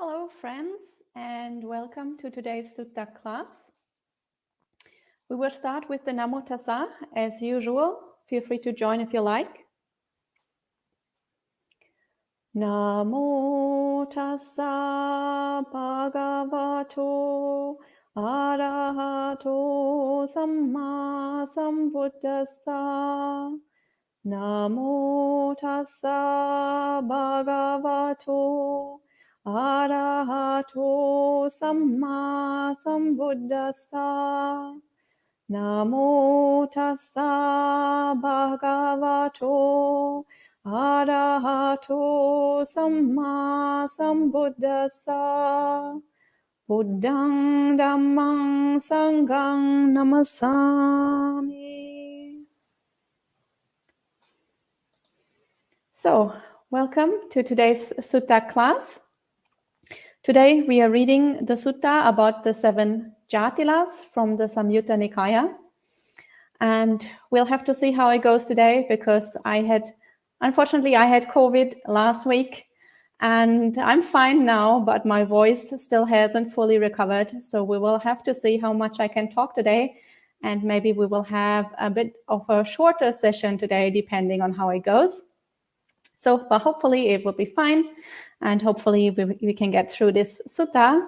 Hello friends, and welcome to today's Sutta class. We will start with the Namo Tassa as usual. Feel free to join if you like. Namo Tassa Bhagavato Arahato Samma Sambuddhassa. Namo Tassa Bhagavato Arahato Samma Sambuddhassa. Namo Tassa Bhagavato Arahato Samma Sambuddhassa. Buddhang Dhammang Sanghang Namasami. So, welcome to today's Sutta class. Today we are reading the Sutta about the 7 Jatilas from the Samyutta Nikaya. And we'll have to see how it goes today because unfortunately I had COVID last week and I'm fine now, but my voice still hasn't fully recovered. So we will have to see how much I can talk today. And maybe we will have a bit of a shorter session today, depending on how it goes. So, but hopefully it will be fine, and hopefully we can get through this sutta.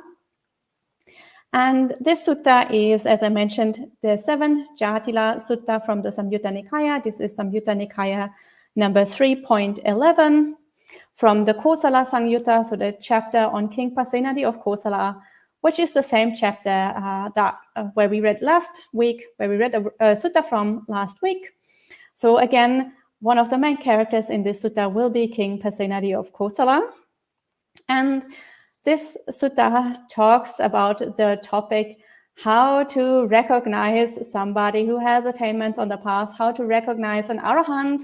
And this sutta is, as I mentioned, the 7 Jatila Sutta from the Samyutta Nikaya. This is Samyutta Nikaya number 3.11 from the Kosala Samyutta, so the chapter on King Pasenadi of Kosala, which is the same chapter where we read last week, where we read the sutta from last week. So again, one of the main characters in this sutta will be King Pasenadi of Kosala. And this sutta talks about the topic how to recognize somebody who has attainments on the path, how to recognize an arahant,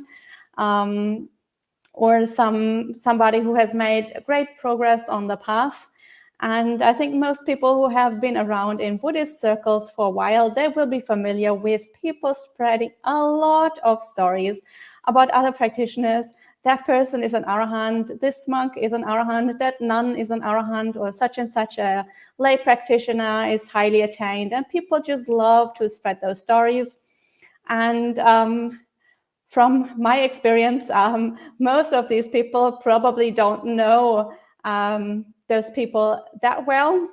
or somebody who has made great progress on the path. And I think most people who have been around in Buddhist circles for a while, they will be familiar with people spreading a lot of stories about other practitioners. That person is an arahant, this monk is an arahant, that nun is an arahant, or such and such a lay practitioner is highly attained. And people just love to spread those stories. And from my experience, most of these people probably don't know those people that well,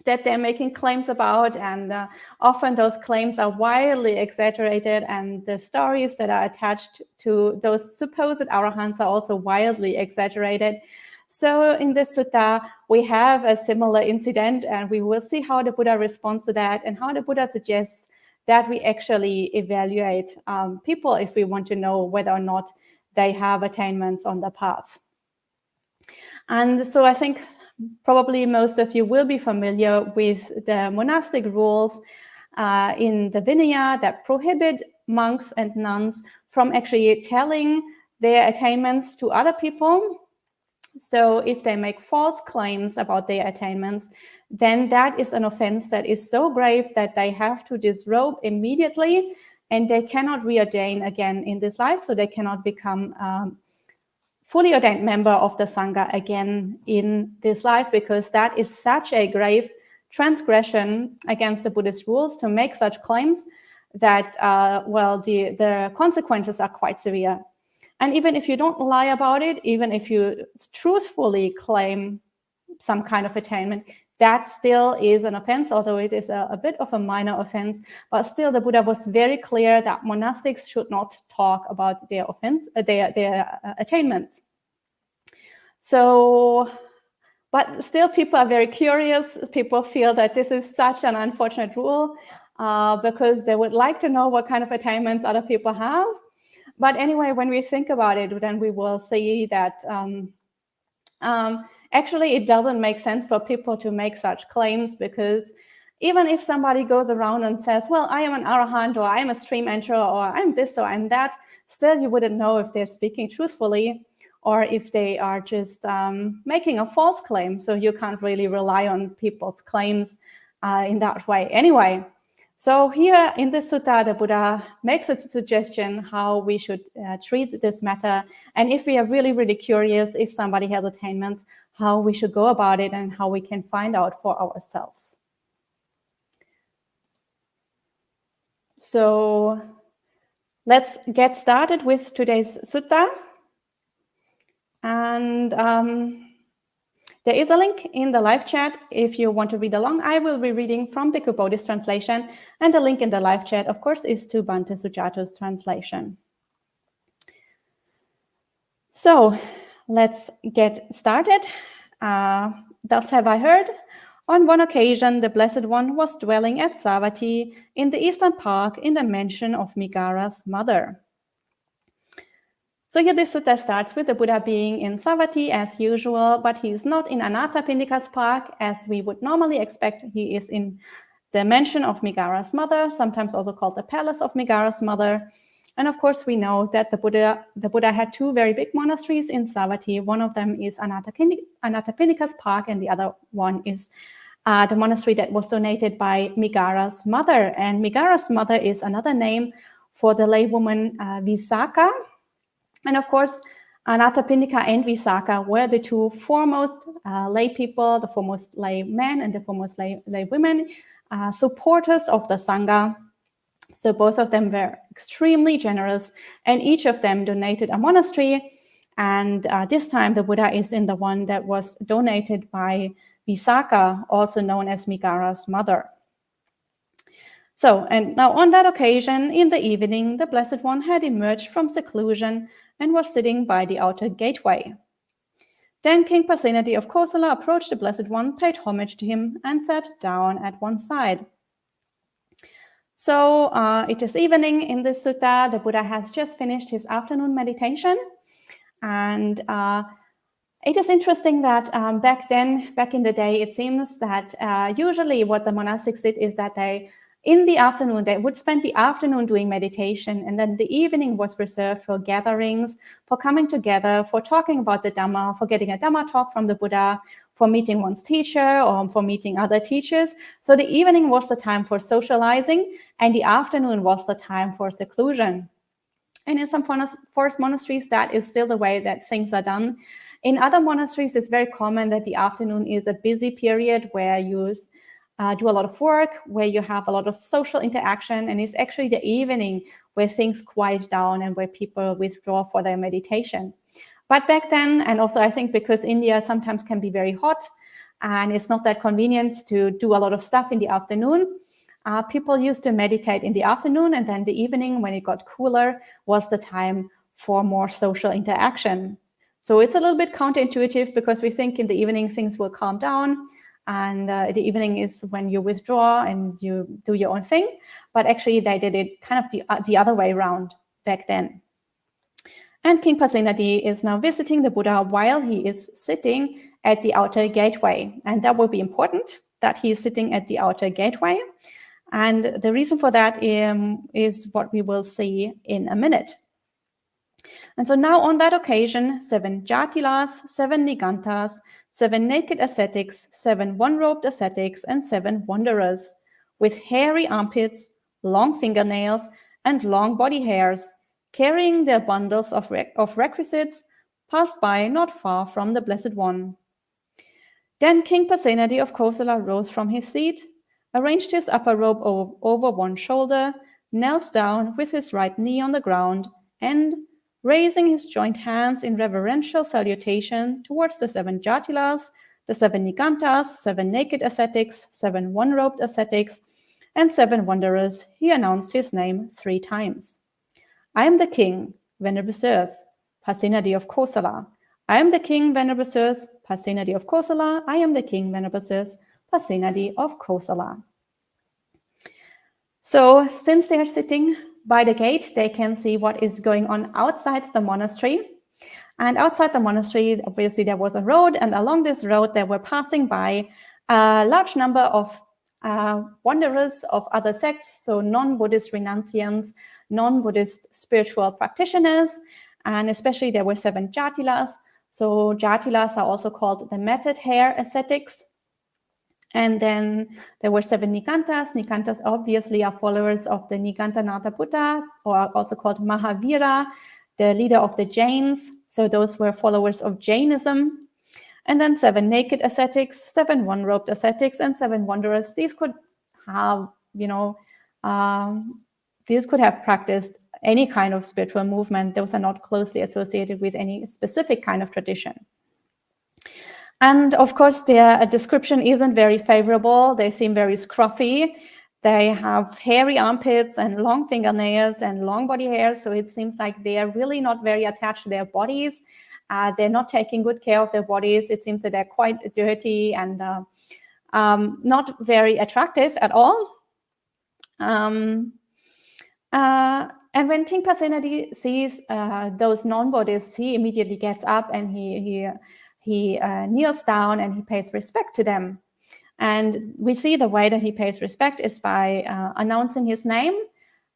that they're making claims about, and often those claims are wildly exaggerated, and the stories that are attached to those supposed arahants are also wildly exaggerated. So in this sutta, we have a similar incident, and we will see how the Buddha responds to that and how the Buddha suggests that we actually evaluate people if we want to know whether or not they have attainments on the path. And so I think probably most of you will be familiar with the monastic rules in the Vinaya that prohibit monks and nuns from actually telling their attainments to other people. So if they make false claims about their attainments, then that is an offense that is so grave that they have to disrobe immediately, and they cannot reordain again in this life, so they cannot become fully ordained member of the Sangha again in this life, because that is such a grave transgression against the Buddhist rules to make such claims that, the consequences are quite severe. And even if you don't lie about it, even if you truthfully claim some kind of attainment, that still is an offense, although it is a bit of a minor offense. But still, the Buddha was very clear that monastics should not talk about their attainments. So, but still, people are very curious. People feel that this is such an unfortunate rule because they would like to know what kind of attainments other people have. But anyway, when we think about it, then we will see that actually it doesn't make sense for people to make such claims, because even if somebody goes around and says, well, I am an arahant, or I am a stream enterer, or I'm this, or I'm that, still you wouldn't know if they're speaking truthfully or if they are just making a false claim. So you can't really rely on people's claims in that way anyway. So here in this sutta, the Buddha makes a suggestion how we should treat this matter. And if we are really, really curious, if somebody has attainments, how we should go about it and how we can find out for ourselves. So let's get started with today's sutta. And there is a link in the live chat if you want to read along. I will be reading from Bhikkhu Bodhi's translation, and the link in the live chat, of course, is to Bhante Sujato's translation. So let's get started. Thus have I heard. On one occasion, the Blessed One was dwelling at Savatthi in the Eastern Park in the mansion of Migara's mother. So here the sutta starts with the Buddha being in Savatthi as usual, but he is not in Anathapindika's park as we would normally expect. He is in the mansion of Migara's mother, sometimes also called the palace of Migara's mother. And of course, we know that the Buddha had two very big monasteries in Savatthi. One of them is Anathapindika's park, and the other one is the monastery that was donated by Migara's mother. And Migara's mother is another name for the laywoman Visakha. And of course, Anathapindika and Visakha were the two foremost lay people, the foremost lay men and the foremost lay women, supporters of the Sangha. So both of them were extremely generous, and each of them donated a monastery. And this time the Buddha is in the one that was donated by Visakha, also known as Migara's mother. So, and now on that occasion, in the evening, the Blessed One had emerged from seclusion and was sitting by the outer gateway. Then King Pasenadi of Kosala approached the Blessed One, paid homage to him, and sat down at one side. So it is evening in this sutta. The Buddha has just finished his afternoon meditation. And it is interesting that back in the day, it seems that usually what the monastics did is that in the afternoon, they would spend the afternoon doing meditation, and then the evening was reserved for gatherings, for coming together, for talking about the Dhamma, for getting a Dhamma talk from the Buddha, for meeting one's teacher, or for meeting other teachers. So the evening was the time for socializing, and the afternoon was the time for seclusion. And in some forest monasteries, that is still the way that things are done. In other monasteries, it's very common that the afternoon is a busy period where you do a lot of work, where you have a lot of social interaction, and it's actually the evening where things quiet down and where people withdraw for their meditation. But back then, and also I think because India sometimes can be very hot and it's not that convenient to do a lot of stuff in the afternoon, people used to meditate in the afternoon, and then the evening, when it got cooler, was the time for more social interaction. So it's a little bit counterintuitive because we think in the evening things will calm down, and the evening is when you withdraw and you do your own thing. But actually, they did it kind of the other way around back then. And King Pasenadi is now visiting the Buddha while he is sitting at the outer gateway. And that will be important, that he is sitting at the outer gateway. And the reason for that is what we will see in a minute. And so now on that occasion, 7 Jatilas, 7 Nigantas, 7 naked ascetics, 7 one-robed ascetics, and 7 wanderers, with hairy armpits, long fingernails, and long body hairs, carrying their bundles of requisites, passed by not far from the Blessed One. Then King Pasenadi of Kosala rose from his seat, arranged his upper robe over one shoulder, knelt down with his right knee on the ground, and, raising his joint hands in reverential salutation towards the 7 Jatilas, the 7 Nigantas, 7 naked ascetics, 7 one-robed ascetics, and 7 wanderers, he announced his name 3 times. I am the king, Venerable Sirs, Pasenadi of Kosala. I am the king, Venerable Sirs, Pasenadi of Kosala. I am the king, Venerable Sirs, Pasenadi of Kosala. So since they are sitting by the gate, they can see what is going on outside the monastery. And outside the monastery, obviously, there was a road, and along this road, they were passing by a large number of wanderers of other sects, so non-Buddhist renunciants, non-Buddhist spiritual practitioners, and especially there were 7 Jatilas. So Jatilas are also called the matted hair ascetics. And then there were 7 Nikantas. Nikantas obviously are followers of the Nikantanata Buddha, or also called Mahavira, the leader of the Jains. So those were followers of Jainism. And then 7 naked ascetics, 7 one-robed ascetics, and 7 wanderers. These could have, these could have practiced any kind of spiritual movement. Those are not closely associated with any specific kind of tradition. And of course, their description isn't very favorable. They seem very scruffy. They have hairy armpits and long fingernails and long body hair. So it seems like they are really not very attached to their bodies. They're not taking good care of their bodies. It seems that they're quite dirty and not very attractive at all. And when King Pasenadi sees those non-Buddhists, he immediately gets up and he kneels down and he pays respect to them. And we see the way that he pays respect is by announcing his name.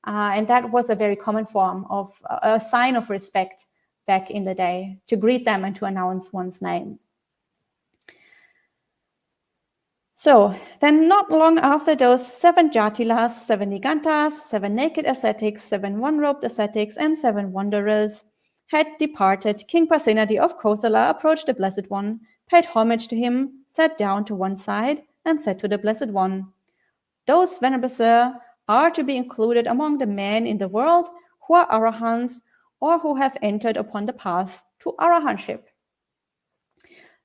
And that was a very common form of a sign of respect back in the day, to greet them and to announce one's name. So then not long after those 7 Jatilas, 7 Nigantas, 7 naked ascetics, 7 one-robed ascetics, and 7 wanderers had departed, King Pasenadi of Kosala approached the Blessed One, paid homage to him, sat down to one side, and said to the Blessed One, "Those, Venerable Sir, are to be included among the men in the world who are arahants or who have entered upon the path to arahantship."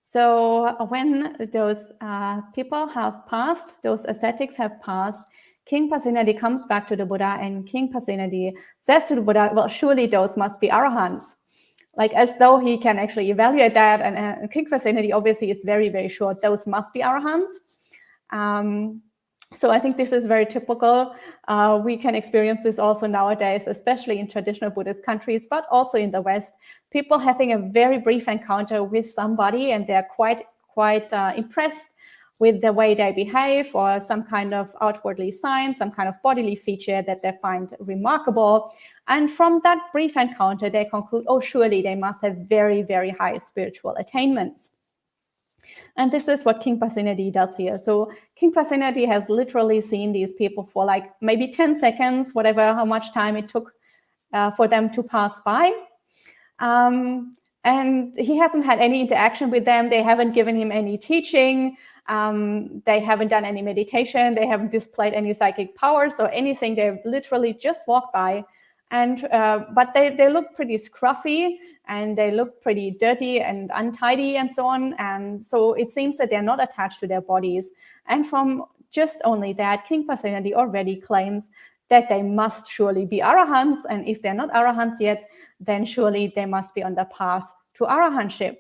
So when those people have passed, those ascetics have passed, King Pasenadi comes back to the Buddha, and King Pasenadi says to the Buddha, well, surely those must be arahants. Like as though he can actually evaluate that. And King Pasenadi obviously is very, very sure those must be arahants. So I think this is very typical. We can experience this also nowadays, especially in traditional Buddhist countries, but also in the West. People having a very brief encounter with somebody and they're quite impressed with the way they behave, or some kind of outwardly sign, some kind of bodily feature that they find remarkable. And from that brief encounter, they conclude, oh, surely they must have very, very high spiritual attainments. And this is what King Pasenadi does here. So King Pasenadi has literally seen these people for like maybe 10 seconds, how much time it took for them to pass by. And he hasn't had any interaction with them. They haven't given him any teaching. They haven't done any meditation. They haven't displayed any psychic powers or anything. They've literally just walked by. And but they look pretty scruffy, and they look pretty dirty and untidy and so on. And so it seems that they're not attached to their bodies. And from just only that, King Pasenadi already claims that they must surely be arahants. And if they're not arahants yet, then surely they must be on the path to arahantship.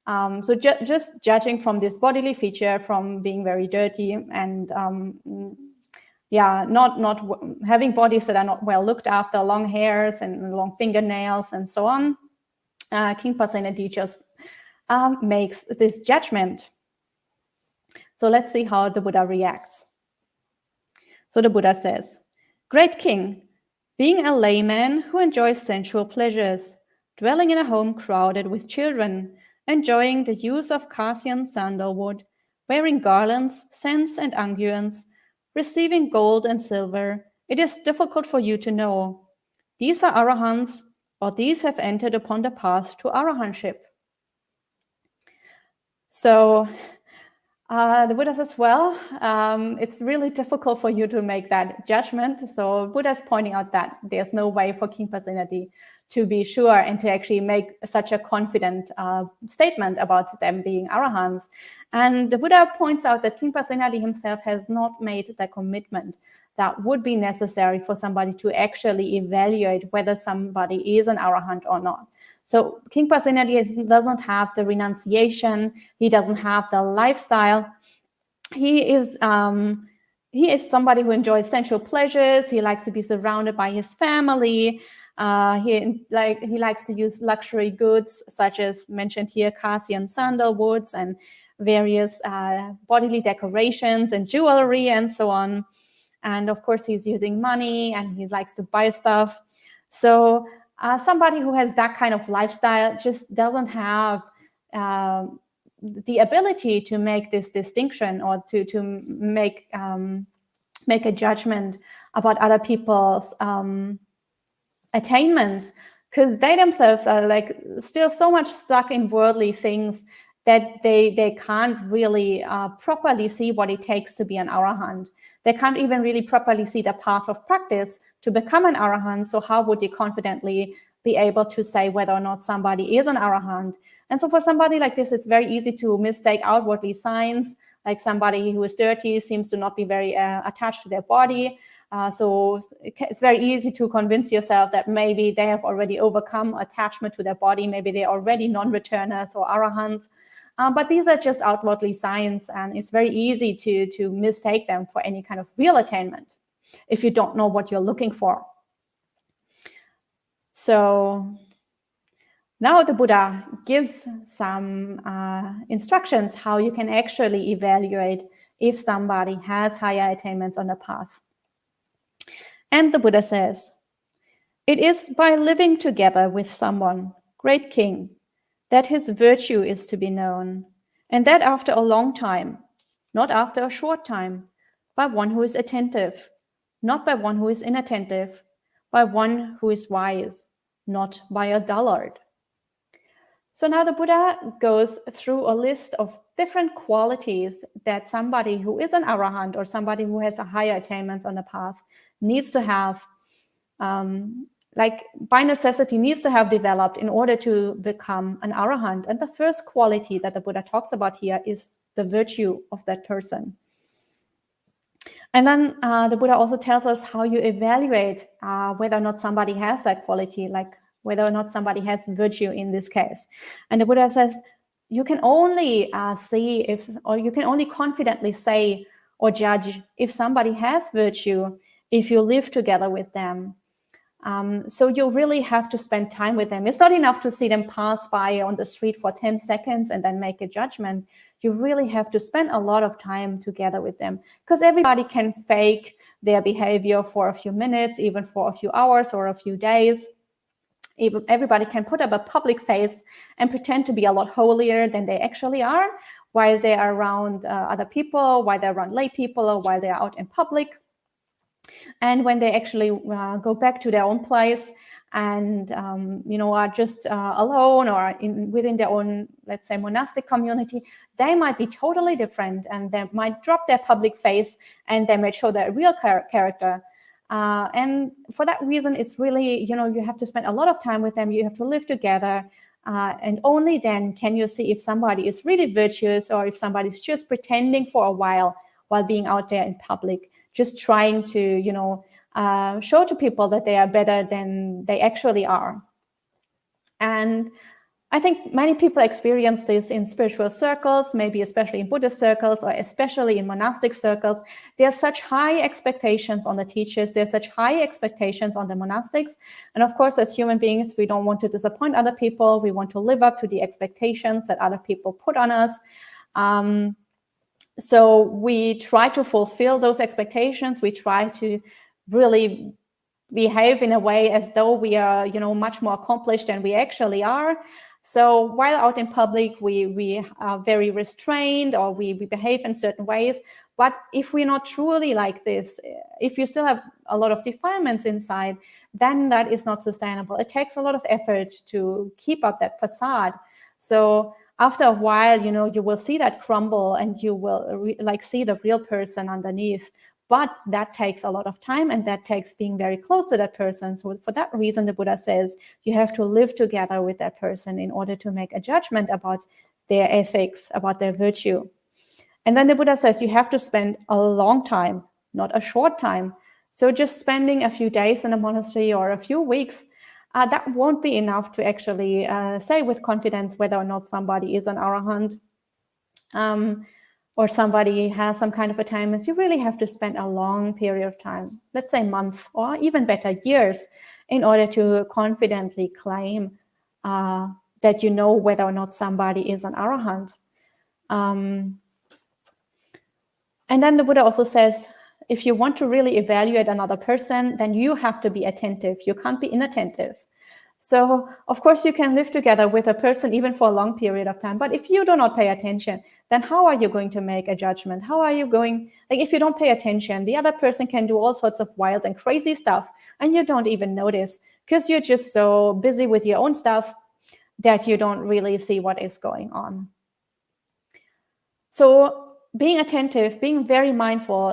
So just judging from this bodily feature, from being very dirty and not having bodies that are not well looked after, long hairs and long fingernails and so on, King Pasenadi just makes this judgment. So let's see how the Buddha reacts. So the Buddha says, "Great king, being a layman who enjoys sensual pleasures, dwelling in a home crowded with children, enjoying the use of Kasian sandalwood, wearing garlands, scents, and unguents, receiving gold and silver, it is difficult for you to know. These are arahants, or these have entered upon the path to arahantship." So the Buddha says, well, it's really difficult for you to make that judgment. So Buddha is pointing out that there's no way for King Pasenadi to be sure and to actually make such a confident statement about them being arahants. And the Buddha points out that King Pasenadi himself has not made the commitment that would be necessary for somebody to actually evaluate whether somebody is an arahant or not. So King Pasenadi doesn't have the renunciation. He doesn't have the lifestyle. He is somebody who enjoys sensual pleasures. He likes to be surrounded by his family. He likes to use luxury goods, such as mentioned here, Kasian sandalwoods and various bodily decorations and jewelry and so on. And of course, he's using money and he likes to buy stuff. So somebody who has that kind of lifestyle just doesn't have the ability to make this distinction or to make a judgment about other people's attainments, because they themselves are like still so much stuck in worldly things that they can't really properly see what it takes to be an arahant. They can't even really properly see the path of practice to become an arahant. So how would they confidently be able to say whether or not somebody is an arahant? And so for somebody like this, it's very easy to mistake outwardly signs, like somebody who is dirty seems to not be very attached to their body. So it's very easy to convince yourself that maybe they have already overcome attachment to their body. Maybe they're already non-returners or arahants. But these are just outwardly signs, and it's very easy to mistake them for any kind of real attainment if you don't know what you're looking for. So now the Buddha gives some instructions how you can actually evaluate if somebody has higher attainments on the path. And the Buddha says, "It is by living together with someone, great king, that his virtue is to be known, and that after a long time, not after a short time, by one who is attentive, not by one who is inattentive, by one who is wise, not by a dullard." So now the Buddha goes through a list of different qualities that somebody who is an arahant or somebody who has a higher attainments on the path needs to have, like by necessity needs to have developed in order to become an arahant. And the first quality that the Buddha talks about here is the virtue of that person. And then the Buddha also tells us how you evaluate whether or not somebody has that quality, like whether or not somebody has virtue in this case. And the Buddha says, you can only see if, or you can only confidently say or judge if somebody has virtue if you live together with them. So you really have to spend time with them. It's not enough to see them pass by on the street for 10 seconds and then make a judgment. You really have to spend a lot of time together with them, because everybody can fake their behavior for a few minutes, even for a few hours or a few days. Even everybody can put up a public face and pretend to be a lot holier than they actually are while they are around other people, while they're around lay people, or while they're out in public. And when they actually go back to their own place and are just alone or within their own, let's say, monastic community, they might be totally different, and they might drop their public face and they might show their real character. And for that reason, it's really, you have to spend a lot of time with them. You have to live together. And only then can you see if somebody is really virtuous or if somebody's just pretending for a while being out there in public, just trying to, show to people that they are better than they actually are. And I think many people experience this in spiritual circles, maybe especially in Buddhist circles or especially in monastic circles. There are such high expectations on the teachers. There's such high expectations on the monastics. And of course, as human beings, we don't want to disappoint other people. We want to live up to the expectations that other people put on us. So we try to fulfill those expectations. We try to really behave in a way as though we are, much more accomplished than we actually are. So while out in public, we are very restrained, or we behave in certain ways. But if we're not truly like this, if you still have a lot of defilements inside, then that is not sustainable. It takes a lot of effort to keep up that facade. So after a while, you will see that crumble, and you will see the real person underneath. But that takes a lot of time, and that takes being very close to that person. So for that reason, the Buddha says you have to live together with that person in order to make a judgment about their ethics, about their virtue. And then the Buddha says you have to spend a long time, not a short time. So just spending a few days in a monastery or a few weeks, that won't be enough to actually say with confidence whether or not somebody is an arahant. Or somebody has some kind of attainments. You really have to spend a long period of time, let's say months, or even better, years, in order to confidently claim that you know whether or not somebody is an arahant. And then the Buddha also says, if you want to really evaluate another person, then you have to be attentive. You can't be inattentive. So, of course, you can live together with a person even for a long period of time. But if you do not pay attention, then how are you going to make a judgment? How are you going, like, if you don't pay attention, the other person can do all sorts of wild and crazy stuff, and you don't even notice because you're just so busy with your own stuff that you don't really see what is going on. So being attentive, being very mindful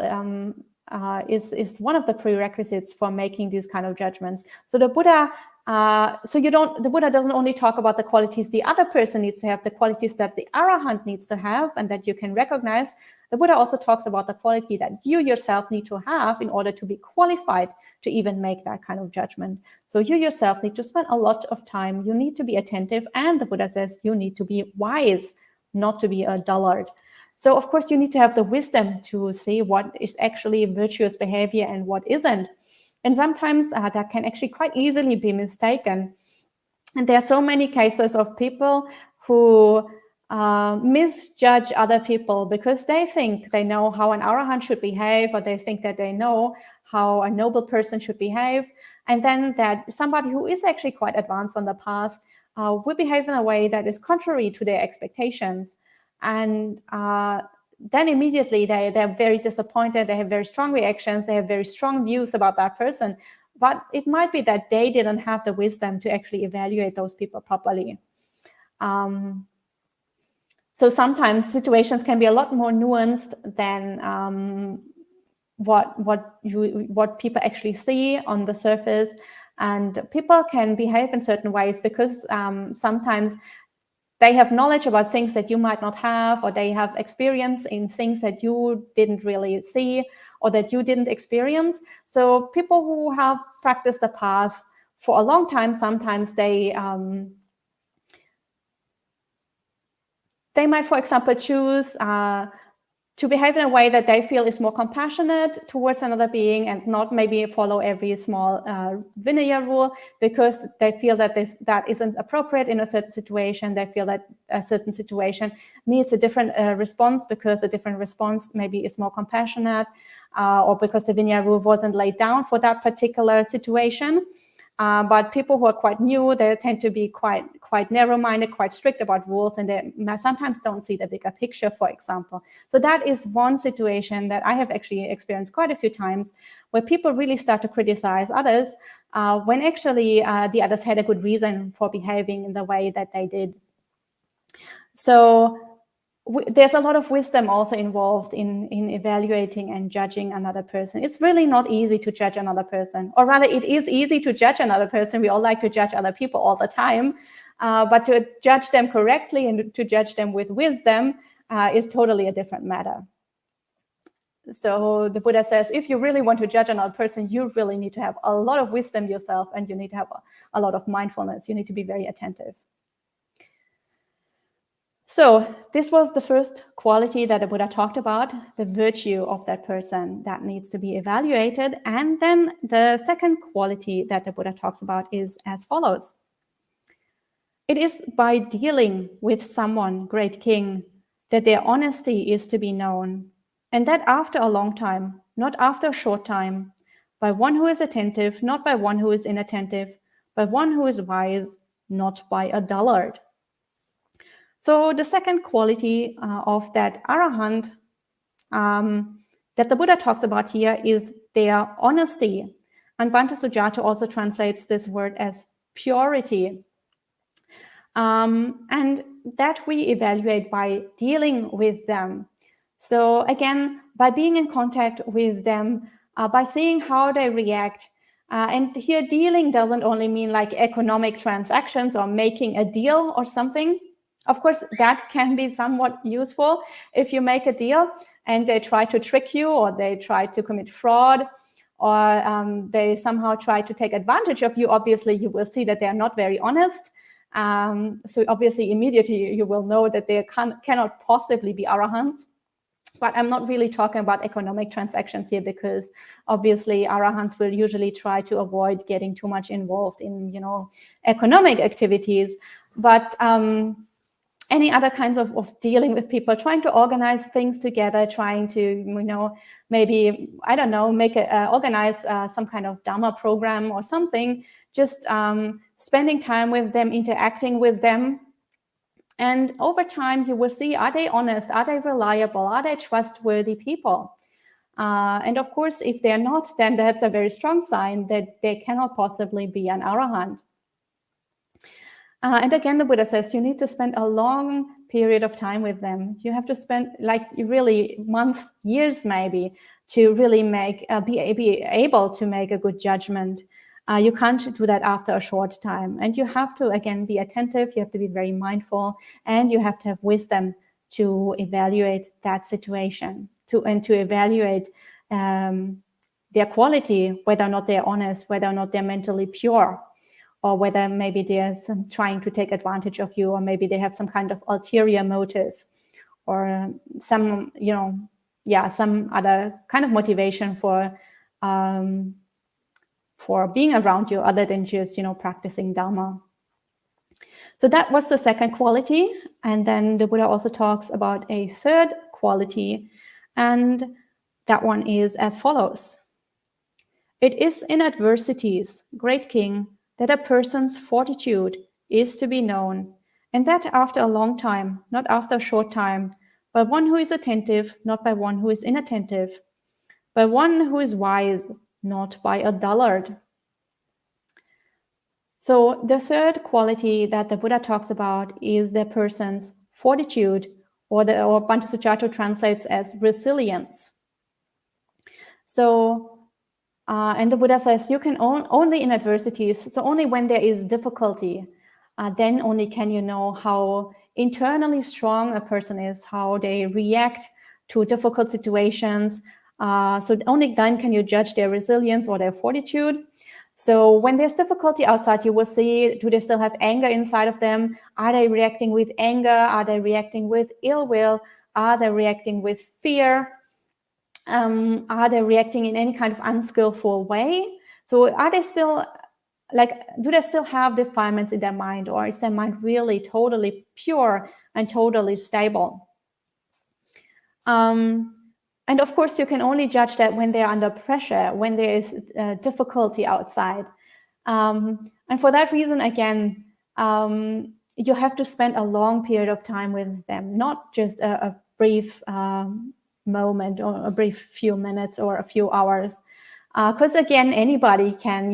is one of the prerequisites for making these kind of judgments. So the Buddha, the Buddha doesn't only talk about the qualities the other person needs to have, the qualities that the arahant needs to have and that you can recognize. The Buddha also talks about the quality that you yourself need to have in order to be qualified to even make that kind of judgment. So you yourself need to spend a lot of time. You need to be attentive. And the Buddha says you need to be wise, not to be a dullard. So, of course, you need to have the wisdom to see what is actually virtuous behavior and what isn't. And sometimes that can actually quite easily be mistaken. And there are so many cases of people who misjudge other people because they think they know how an arahant should behave, or they think that they know how a noble person should behave. And then that somebody who is actually quite advanced on the path will behave in a way that is contrary to their expectations. And then immediately they're very disappointed. They have very strong reactions. They have very strong views about that person. But it might be that they didn't have the wisdom to actually evaluate those people properly. So sometimes situations can be a lot more nuanced than what people actually see on the surface. And people can behave in certain ways because sometimes they have knowledge about things that you might not have, or they have experience in things that you didn't really see or that you didn't experience. So people who have practiced the path for a long time, sometimes they might, for example, choose to behave in a way that they feel is more compassionate towards another being and not maybe follow every small Vinaya rule because they feel that that isn't appropriate in a certain situation. They feel that a certain situation needs a different response because a different response maybe is more compassionate or because the Vinaya rule wasn't laid down for that particular situation. But people who are quite new, they tend to be quite narrow-minded, quite strict about rules, and they sometimes don't see the bigger picture, for example. So that is one situation that I have actually experienced quite a few times, where people really start to criticize others when actually the others had a good reason for behaving in the way that they did. So there's a lot of wisdom also involved in evaluating and judging another person. It's really not easy to judge another person, or rather it is easy to judge another person. We all like to judge other people all the time, but to judge them correctly and to judge them with wisdom is totally a different matter. So the Buddha says, if you really want to judge another person, you really need to have a lot of wisdom yourself, and you need to have a lot of mindfulness. You need to be very attentive. So this was the first quality that the Buddha talked about, the virtue of that person that needs to be evaluated. And then the second quality that the Buddha talks about is as follows. It is by dealing with someone, great king, that their honesty is to be known, and that after a long time, not after a short time, by one who is attentive, not by one who is inattentive, by one who is wise, not by a dullard. So the second quality of that arahant that the Buddha talks about here is their honesty. And Bhante Sujato also translates this word as purity. And that we evaluate by dealing with them. So again, by being in contact with them, by seeing how they react. And here dealing doesn't only mean like economic transactions or making a deal or something. Of course, that can be somewhat useful if you make a deal and they try to trick you, or they try to commit fraud, or they somehow try to take advantage of you. Obviously, you will see that they are not very honest. So obviously, immediately you will know that they cannot possibly be arahants. But I'm not really talking about economic transactions here, because obviously arahants will usually try to avoid getting too much involved in, economic activities. But any other kinds of dealing with people, trying to organize things together, trying to, maybe, I don't know, organize some kind of Dharma program or something, just spending time with them, interacting with them. And over time, you will see, are they honest? Are they reliable? Are they trustworthy people? And of course, if they're not, then that's a very strong sign that they cannot possibly be an arahant. And again, the Buddha says you need to spend a long period of time with them. You have to spend really months, years maybe, to really be able to make a good judgment. You can't do that after a short time. And you have to, again, be attentive. You have to be very mindful. And you have to have wisdom to evaluate that situation, to evaluate their quality, whether or not they're honest, whether or not they're mentally pure, or whether maybe they're trying to take advantage of you, or maybe they have some kind of ulterior motive, or some other kind of motivation for being around you other than just, practicing Dharma. So that was the second quality. And then the Buddha also talks about a third quality, and that one is as follows. It is in adversities, great king, that a person's fortitude is to be known, and that after a long time, not after a short time, by one who is attentive, not by one who is inattentive, by one who is wise, not by a dullard. So the third quality that the Buddha talks about is the person's fortitude, or Bhante Sujato translates as resilience. So, and the Buddha says you can only in adversities, so only when there is difficulty, then only can you know how internally strong a person is, how they react to difficult situations. So only then can you judge their resilience or their fortitude. So when there's difficulty outside, you will see, do they still have anger inside of them? Are they reacting with anger? Are they reacting with ill will? Are they reacting with fear? Are they reacting in any kind of unskillful way? So are they still, do they still have defilements in their mind, or is their mind really totally pure and totally stable? And of course, you can only judge that when they're under pressure, when there is difficulty outside. And for that reason, again, you have to spend a long period of time with them, not just a brief moment or a brief few minutes or a few hours. Because again, anybody can,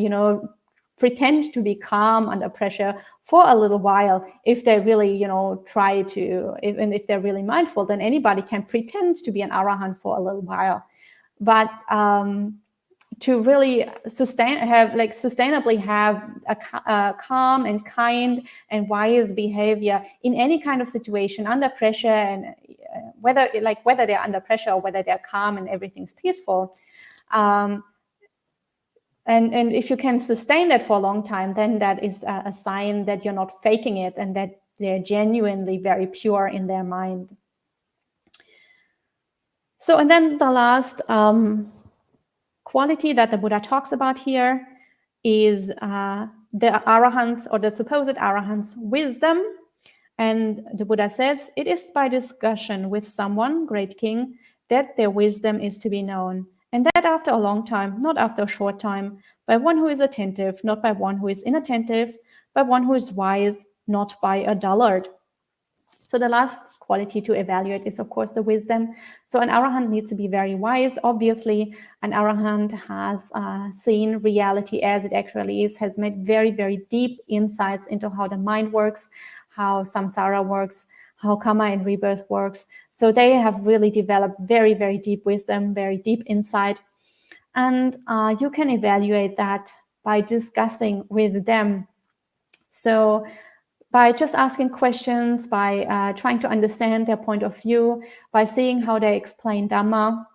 pretend to be calm under pressure for a little while if they really, try to, and if they're really mindful, then anybody can pretend to be an arahant for a little while. But to really sustainably have a calm and kind and wise behavior in any kind of situation under pressure, and whether they're under pressure or whether they're calm and everything's peaceful. And if you can sustain that for a long time, then that is a sign that you're not faking it and that they're genuinely very pure in their mind. So, and then the last quality that the Buddha talks about here is the arahants, or the supposed arahants' wisdom. And the Buddha says, it is by discussion with someone, great king, that their wisdom is to be known. And that after a long time, not after a short time, by one who is attentive, not by one who is inattentive, by one who is wise, not by a dullard. So the last quality to evaluate is, of course, the wisdom. So an arahant needs to be very wise. Obviously, an arahant has seen reality as it actually is, has made very, very deep insights into how the mind works, how samsara works, how karma and rebirth works. So they have really developed very, very deep wisdom, very deep insight. And you can evaluate that by discussing with them. So by just asking questions, by trying to understand their point of view, by seeing how they explain Dhamma,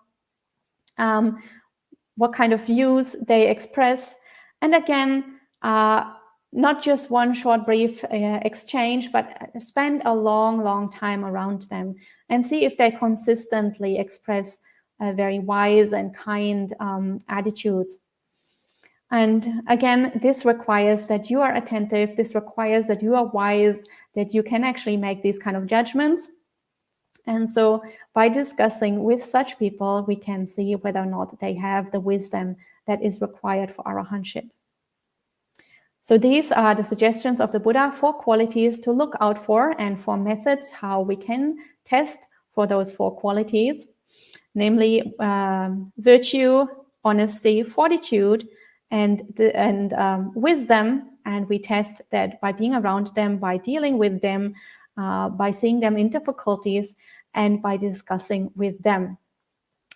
what kind of views they express. And again, not just one short, brief exchange, but spend a long, long time around them and see if they consistently express very wise and kind attitudes. And again, this requires that you are attentive. This requires that you are wise, that you can actually make these kind of judgments. And so by discussing with such people, we can see whether or not they have the wisdom that is required for arahantship. So these are the suggestions of the Buddha for qualities to look out for and for methods how we can test for those 4 qualities, namely virtue, honesty, fortitude, and wisdom. And we test that by being around them, by dealing with them, by seeing them in difficulties, and by discussing with them.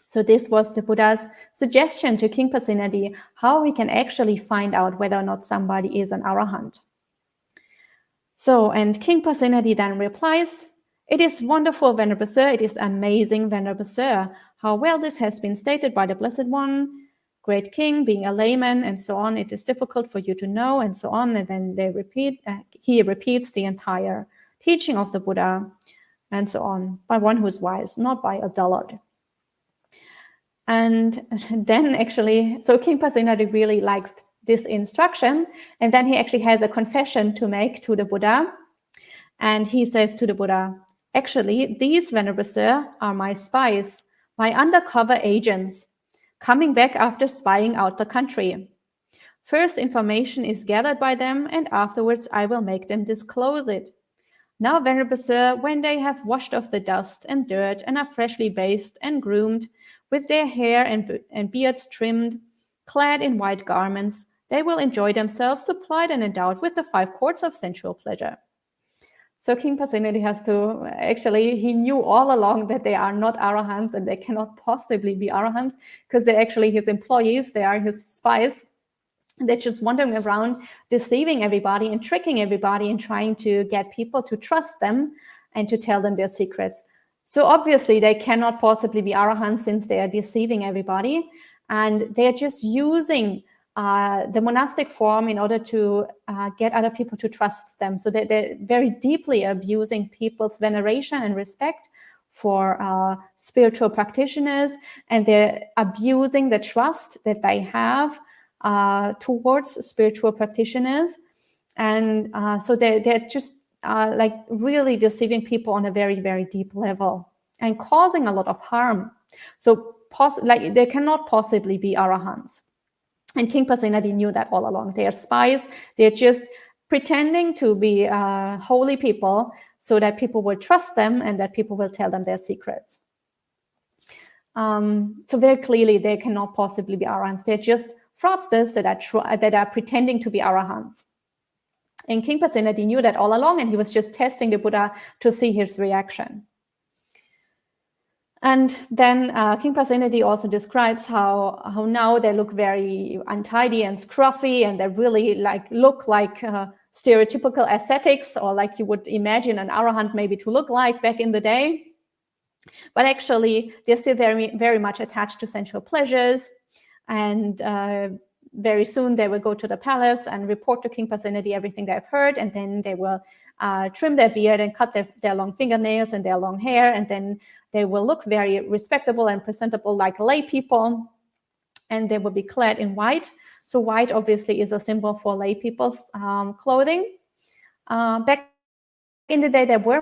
So this was the Buddha's suggestion to King Pasenadi, how we can actually find out whether or not somebody is an arahant. So, and King Pasenadi then replies, "It is wonderful, Venerable Sir. It is amazing, Venerable Sir, how well this has been stated by the Blessed One. Great King, being a layman, and so on, it is difficult for you to know," and so on. And then he repeats the entire teaching of the Buddha, and so on, by one who is wise, not by a dullard. And then actually, so King Pasenadi really liked this instruction, and then he actually has a confession to make to the Buddha. And he says to the Buddha, "Actually, these, Venerable Sir, are my spies, my undercover agents, coming back after spying out the country. First, information is gathered by them, and afterwards I will make them disclose it. Now, Venerable Sir, when they have washed off the dust and dirt and are freshly bathed and groomed, with their hair and beards trimmed, clad in white garments, they will enjoy themselves, supplied and endowed with the 5 courts of sensual pleasure." So King Pasenadi has to, actually, he knew all along that they are not arahants and they cannot possibly be arahants, because they're actually his employees, they are his spies. They're just wandering around, deceiving everybody and tricking everybody and trying to get people to trust them and to tell them their secrets. So obviously they cannot possibly be arahants since they are deceiving everybody, and they're just using the monastic form in order to get other people to trust them. So they're very deeply abusing people's veneration and respect for spiritual practitioners, and they're abusing the trust that they have towards spiritual practitioners. And so they're just like really deceiving people on a very, very deep level and causing a lot of harm. So like they cannot possibly be arahants. And King Pasenadi knew that all along. They are spies. They're just pretending to be holy people so that people will trust them and that people will tell them their secrets. So very clearly, they cannot possibly be arahants. They're just fraudsters that are pretending to be arahants. And King Pasenadi knew that all along, and he was just testing the Buddha to see his reaction. And then King Pasenadi also describes how now they look very untidy and scruffy, and they really look like stereotypical ascetics, or like you would imagine an arahant maybe to look like back in the day. But actually, they're still very, very much attached to sensual pleasures. And very soon they will go to the palace and report to King Pasenadi everything they've heard, and then they will trim their beard and cut their long fingernails and their long hair, and then they will look very respectable and presentable like lay people, and they will be clad in white. So white obviously is a symbol for lay people's clothing. Back in the day, there were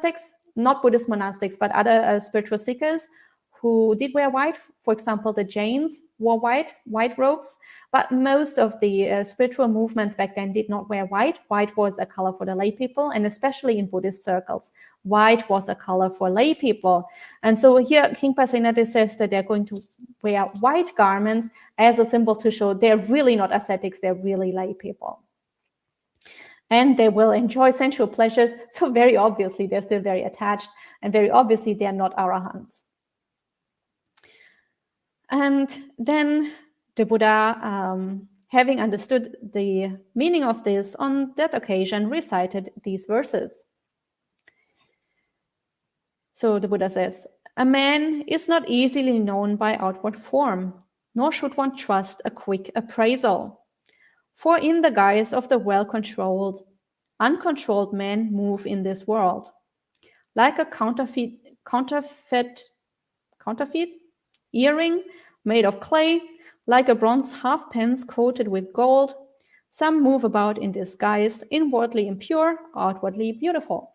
not Buddhist monastics, but other spiritual seekers who did wear white. For example, the Jains wore white robes, but most of the spiritual movements back then did not wear white. White was a color for the lay people, and especially in Buddhist circles, white was a color for lay people. And so here King Pasenadi says that they're going to wear white garments as a symbol to show they're really not ascetics, they're really lay people. And they will enjoy sensual pleasures. So very obviously, they're still very attached, and very obviously, they're not arahants. And then the Buddha, having understood the meaning of this, on that occasion recited these verses. So the Buddha says, "A man is not easily known by outward form, nor should one trust a quick appraisal. For in the guise of the well-controlled, uncontrolled men move in this world, like a counterfeit earring made of clay, Like a bronze halfpence coated with gold, some move about in disguise, inwardly impure, outwardly beautiful.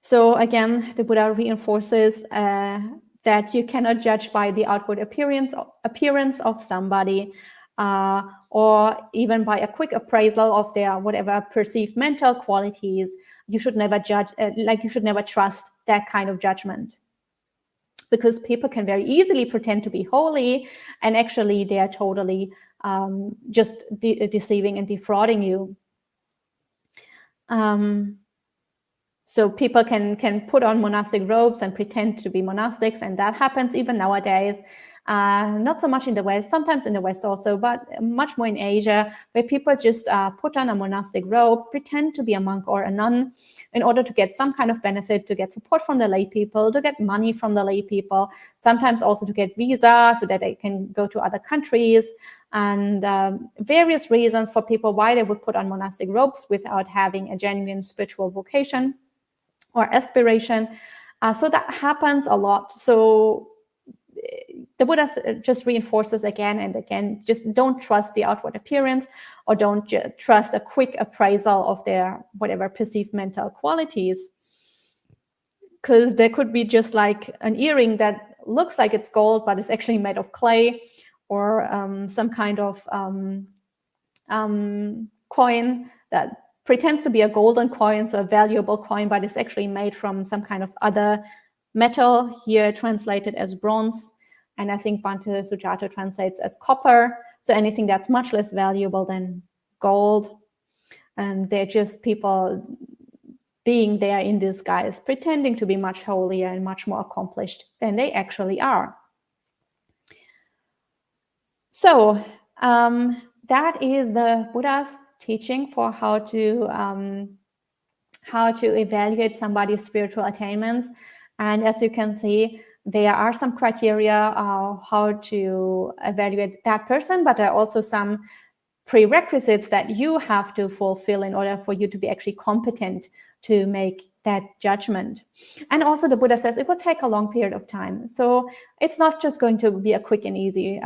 So again, the Buddha reinforces that you cannot judge by the outward appearance of somebody, or even by a quick appraisal of their whatever perceived mental qualities. You should never judge, you should never trust that kind of judgment, because people can very easily pretend to be holy, and actually they are totally just deceiving and defrauding you. So people can put on monastic robes and pretend to be monastics, and that happens even nowadays. Not so much in the West, sometimes in the West also, but much more in Asia, where people just put on a monastic robe, pretend to be a monk or a nun in order to get some kind of benefit, to get support from the lay people, to get money from the lay people, sometimes also to get visa so that they can go to other countries, and various reasons for people why they would put on monastic robes without having a genuine spiritual vocation or aspiration. So that happens a lot. So the Buddha just reinforces again and again, just don't trust the outward appearance, or don't trust a quick appraisal of their whatever perceived mental qualities. Because there could be just like an earring that looks like it's gold, but it's actually made of clay, or some kind of coin that pretends to be a golden coin, so a valuable coin, but it's actually made from some kind of other metal, here translated as bronze. And I think Bhante Sujato translates as copper. So anything that's much less valuable than gold. And they're just people being there in disguise, pretending to be much holier and much more accomplished than they actually are. So that is the Buddha's teaching for how to evaluate somebody's spiritual attainments. And as you can see, there are some criteria how to evaluate that person, but there are also some prerequisites that you have to fulfill in order for you to be actually competent to make that judgment. And also the Buddha says it will take a long period of time. So it's not just going to be a quick and easy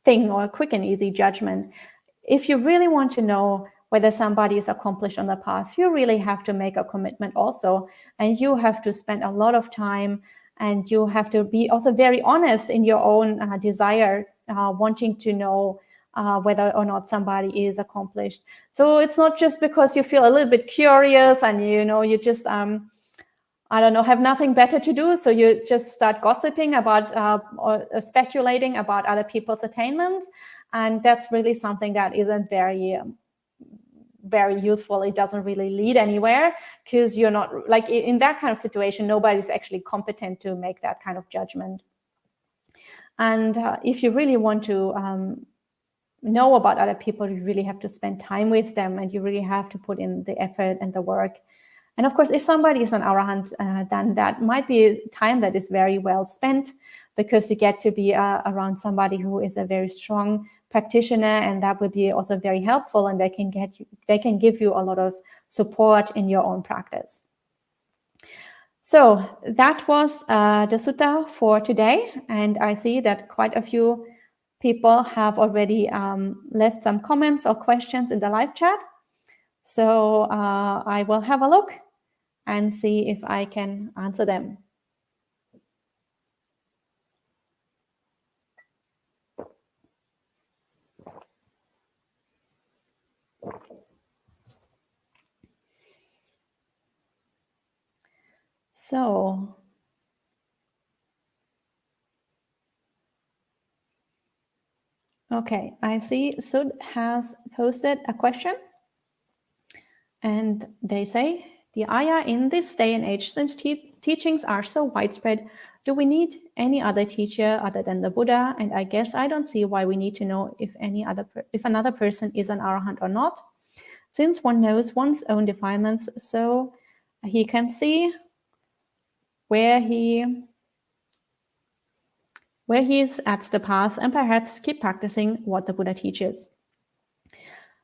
thing, or a quick and easy judgment. If you really want to know whether somebody is accomplished on the path, you really have to make a commitment also, and you have to spend a lot of time, and you have to be also very honest in your own desire, wanting to know whether or not somebody is accomplished. So it's not just because you feel a little bit curious and you just I don't know, have nothing better to do, so you just start gossiping about or speculating about other people's attainments, and that's really something that isn't very useful. It doesn't really lead anywhere, because you're not, like, in that kind of situation, nobody's actually competent to make that kind of judgment. And if you really want to know about other people, you really have to spend time with them, and you really have to put in the effort and the work. And of course, if somebody is an arahant, then that might be time that is very well spent, because you get to be around somebody who is a very strong practitioner, and that would be also very helpful, and they can give you a lot of support in your own practice. So that was the sutta for today, and I see that quite a few people have already left some comments or questions in the live chat. So I will have a look and see if I can answer them. So okay, I see Sud has posted a question, and they say, the Ayya in this day and age, since teachings are so widespread, do we need any other teacher other than the Buddha? And I guess I don't see why we need to know if another person is an arahant or not, since one knows one's own defilements, so he can see where he is at the path, and perhaps keep practicing what the Buddha teaches.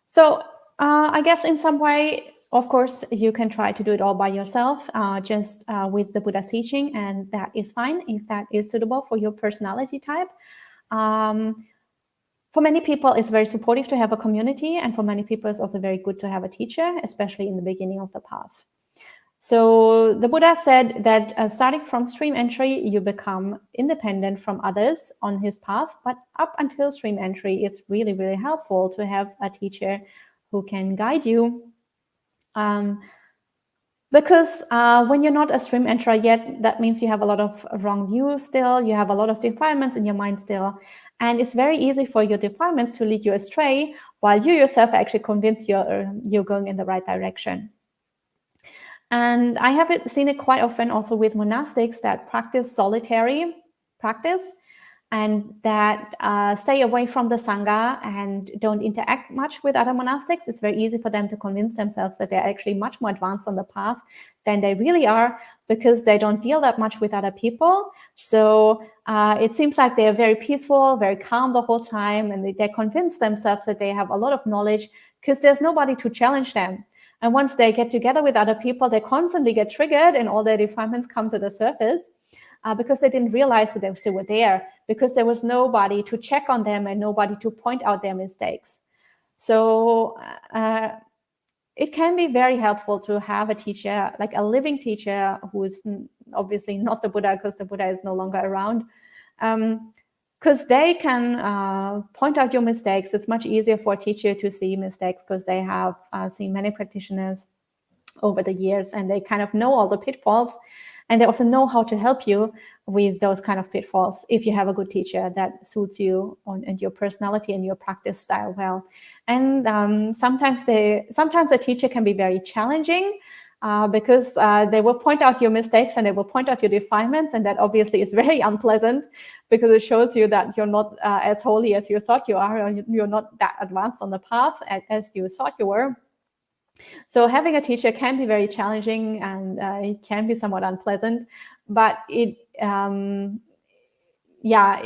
So I guess in some way Of course, you can try to do it all by yourself, just with the Buddha's teaching, and that is fine if that is suitable for your personality type. For many people, it's very supportive to have a community, and for many people, it's also very good to have a teacher, especially in the beginning of the path. So the Buddha said that starting from stream entry, you become independent from others on his path, but up until stream entry, it's really, really helpful to have a teacher who can guide you. Because when you're not a stream enterer yet, that means you have a lot of wrong views still, you have a lot of defilements in your mind still, and it's very easy for your defilements to lead you astray, while you yourself are actually convinced you're going in the right direction. And I have seen it quite often also with monastics that practice solitary practice and that stay away from the Sangha and don't interact much with other monastics. It's very easy for them to convince themselves that they're actually much more advanced on the path than they really are, because they don't deal that much with other people. So it seems like they're very peaceful, very calm the whole time, and they convince themselves that they have a lot of knowledge because there's nobody to challenge them. And once they get together with other people, they constantly get triggered and all their defilements come to the surface. Because they didn't realize that they still were there, because there was nobody to check on them and nobody to point out their mistakes. So it can be very helpful to have a teacher, like a living teacher, who is obviously not the Buddha, because the Buddha is no longer around, because they can point out your mistakes. It's much easier for a teacher to see mistakes because they have seen many practitioners over the years and they kind of know all the pitfalls. And they also know how to help you with those kind of pitfalls if you have a good teacher that suits you and your personality and your practice style well. And sometimes a teacher can be very challenging because they will point out your mistakes and they will point out your defilements, and that obviously is very unpleasant because it shows you that you're not as holy as you thought you are, or you're not that advanced on the path as you thought you were. So having a teacher can be very challenging and it can be somewhat unpleasant, but it can help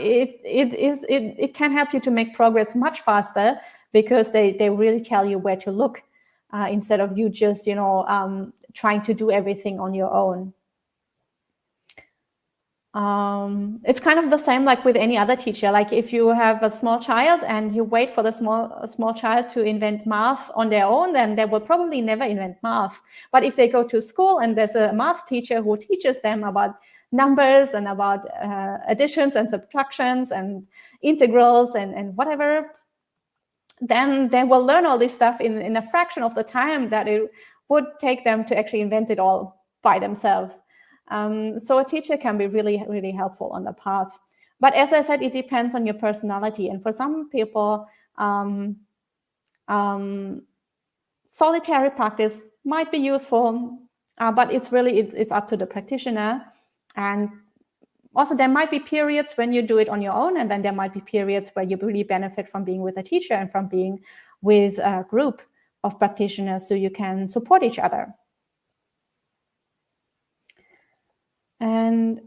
you to make progress much faster because they really tell you where to look instead of you just trying to do everything on your own. It's kind of the same like with any other teacher. Like if you have a small child and you wait for the small child to invent math on their own, then they will probably never invent math. But if they go to school and there's a math teacher who teaches them about numbers and about additions and subtractions and integrals and whatever, then they will learn all this stuff in a fraction of the time that it would take them to actually invent it all by themselves. So a teacher can be really, really helpful on the path. But as I said, it depends on your personality. And for some people, solitary practice might be useful, but it's up to the practitioner. And also there might be periods when you do it on your own, and then there might be periods where you really benefit from being with a teacher and from being with a group of practitioners so you can support each other. And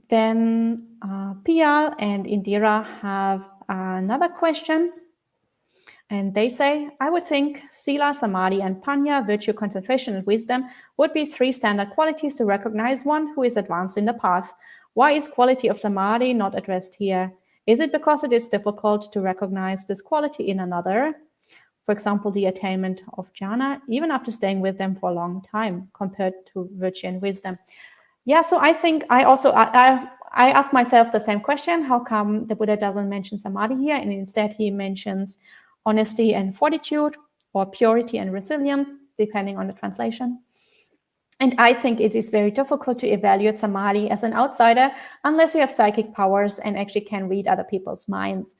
then Piyal and Indira have another question. And they say, I would think Sila, Samadhi, and Panya, virtue, concentration, and wisdom, would be 3 standard qualities to recognize one who is advanced in the path. Why is quality of Samadhi not addressed here? Is it because it is difficult to recognize this quality in another? For example, the attainment of jhana, even after staying with them for a long time, compared to virtue and wisdom. Yeah, so I think I asked myself the same question. How come the Buddha doesn't mention Samadhi here, and instead he mentions honesty and fortitude, or purity and resilience, depending on the translation? And I think it is very difficult to evaluate Samadhi as an outsider unless you have psychic powers and actually can read other people's minds.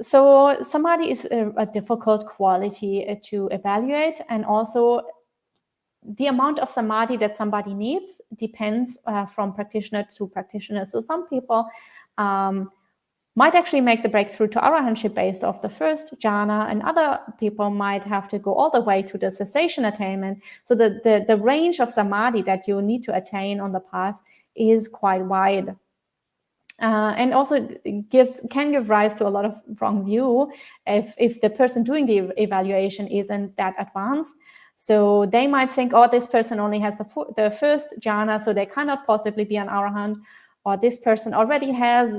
So Samadhi is a difficult quality to evaluate, and also the amount of Samadhi that somebody needs depends from practitioner to practitioner. So some people might actually make the breakthrough to arahantship based off the first jhana, and other people might have to go all the way to the cessation attainment. So the range of Samadhi that you need to attain on the path is quite wide. And also can give rise to a lot of wrong view if the person doing the evaluation isn't that advanced. So they might think, oh, this person only has the first jhana, so they cannot possibly be an arahant, or this person already has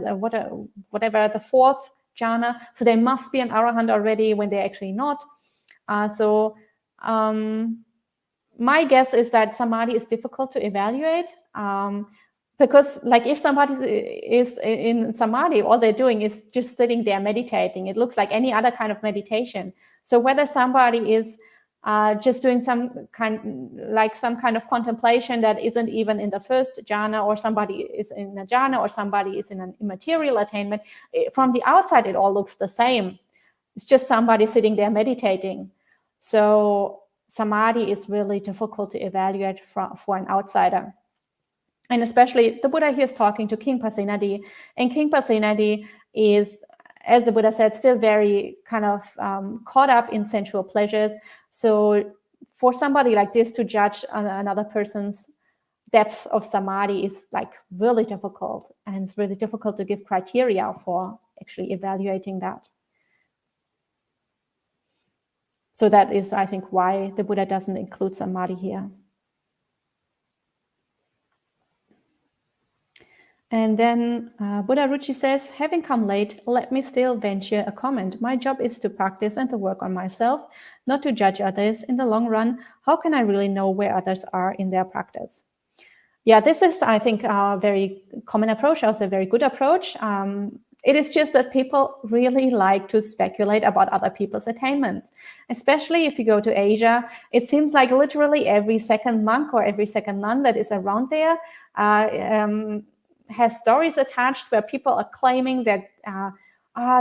whatever the fourth jhana, so they must be an arahant already, when they're actually not. My guess is that samadhi is difficult to evaluate, because like if somebody is in samadhi, all they're doing is just sitting there meditating. It looks like any other kind of meditation. So whether somebody is just doing some kind of contemplation that isn't even in the first jhana, or somebody is in a jhana, or somebody is in an immaterial attainment, from the outside it all looks the same. It's just somebody sitting there meditating. So samadhi is really difficult to evaluate for an outsider. And especially the Buddha here is talking to King Pasenadi, and King Pasenadi is, as the Buddha said, still very kind of caught up in sensual pleasures. So for somebody like this to judge another person's depth of samadhi is like really difficult, and it's really difficult to give criteria for actually evaluating that. So that is, I think, why the Buddha doesn't include samadhi here. And then Buddha Ruchi says, having come late, let me still venture a comment. My job is to practice and to work on myself, not to judge others. In the long run, how can I really know where others are in their practice? Yeah, this is, I think, a very common approach, also a very good approach. It is just that people really like to speculate about other people's attainments. Especially if you go to Asia, it seems like literally every second monk or every second nun that is around there has stories attached where people are claiming that